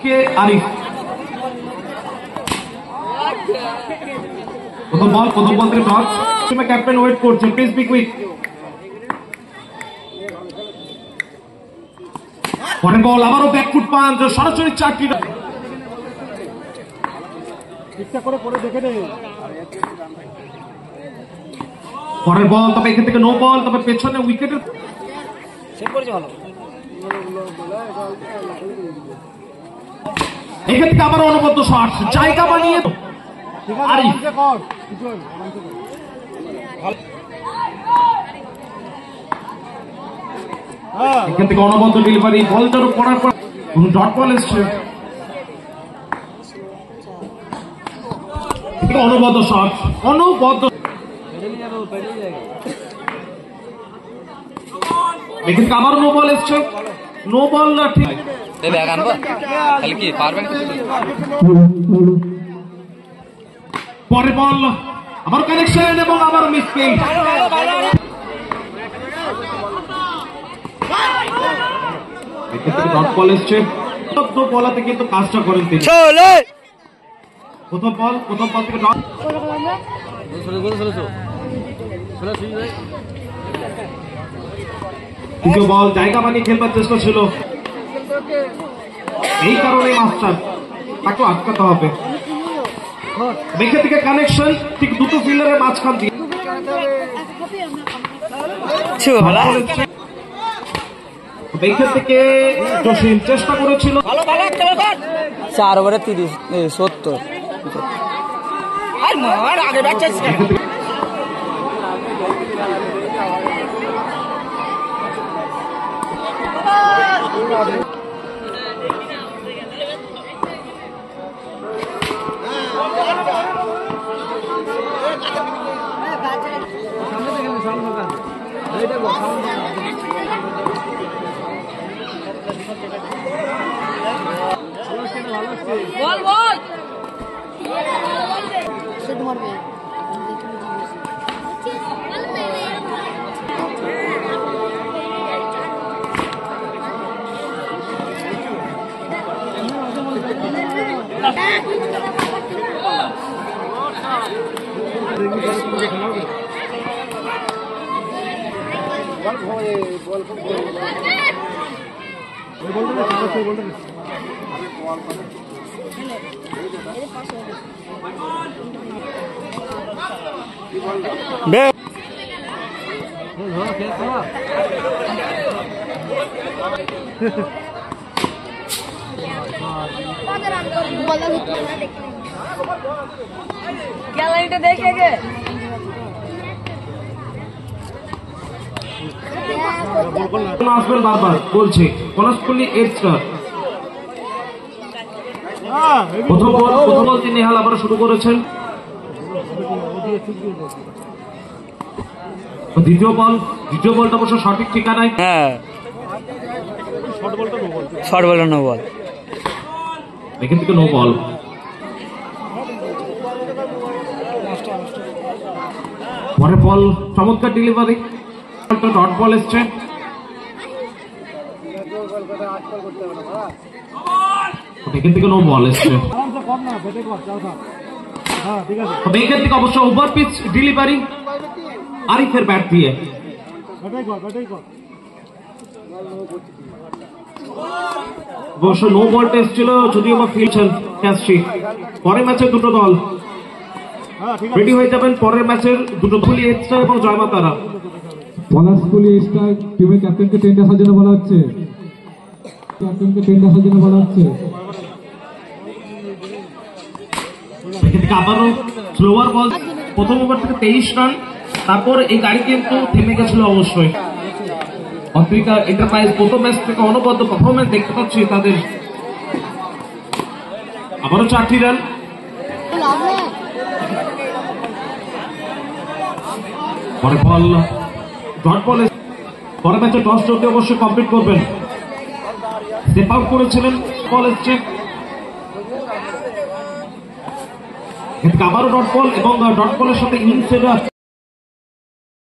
দিকে আরিফ। প্রথম বল থেকে টচ। ক্যাপ্টেন ওয়েট করছেন, প্লিজ বি কুইক। পরের বল আবারও ব্যাকফুট পাঞ্চ, সরাসরি 4টি। পরের বল, তবে এখান থেকে নো বল, তবে পেছনে উইকেটের এখান থেকে আবার অনবদ্য শট, জায়গা বানিয়ে আরিফ। এখান থেকে অনবদ্য ডেলিভারি, বলটার পড়ার পর ডট বল এসছে, অনবদ্য শট, অনবদ্য। এখানে আবার নো বল এসছে, নো বল না ঠিক। পরে বল আবার কানেকশন এবং আবার মিসফিল্ড। ডট বল এসছে, বলাতে কিন্তু কাজটা করেন তিনি। প্রথম বল থেকে ডট। দ্বিতীয় বল, জায়গা বানিয়ে খেলবার চেষ্টা ছিল, এই কারণে মাস্টার তাকে আটকাতে হবে। এখান থেকে কানেকশন ঠিক দুটো ফিল্ডারের মাঝখান দিয়ে। এখান থেকে জসিম চেষ্টা করেছিল, 4 ওভারে 70। গ্যালারিটা দেখে গে আসবেন বারবার বলছে কনস্টলি এক্সট্রা। প্রথম বল তিনি হাল আবার শুরু করেছেন। দ্বিতীয় বলটা অবশ্য সঠিক ঠিকানায়, হ্যাঁ শর্ট বল নো বল, এখান থেকে নো বল। পরে বল চমৎকার ডেলিভারি, ডট বল এসছে, এখান থেকে নো বল এসছে। এখান থেকে অবশ্য ওভার পিচ ডেলিভারি আরিফের ব্যাট দিয়ে। অবশ্য নো বল টেস্ট ছিল, যদিও বা ফিল্ড ক্যাচটি। পরের ম্যাচে দুটো দল রেডি হয়ে যাবেন, পরের ম্যাচের দুটো দলই এক্সট্রা এবং জয়মাতারা। পলাশপুলি এক্সট্রা টিমের ক্যাপ্টেনকে টেন্ডে আসার জন্য বলা হচ্ছে, আবারও স্লোয়ার বল, প্রথম ওভার থেকে 23 রান। তারপর এই গাড়ি কিন্তু থেমে গেছিল অবশ্যই। আফ্রিকা এন্টারপ্রাইজ প্রথম ম্যাচ থেকে অনবদ্য পারফরমেন্স দেখতে পাচ্ছি তাদের। আবারও 4টি রান। পরে বল ডট বল, পরের ম্যাচে টস জিতে অবশ্যই কমপ্লিট করবেন। স্টেপ আউট করেছিলেন, বল এসছে, আবারও ডট বল এবং ডট বলের সাথে ইনিংস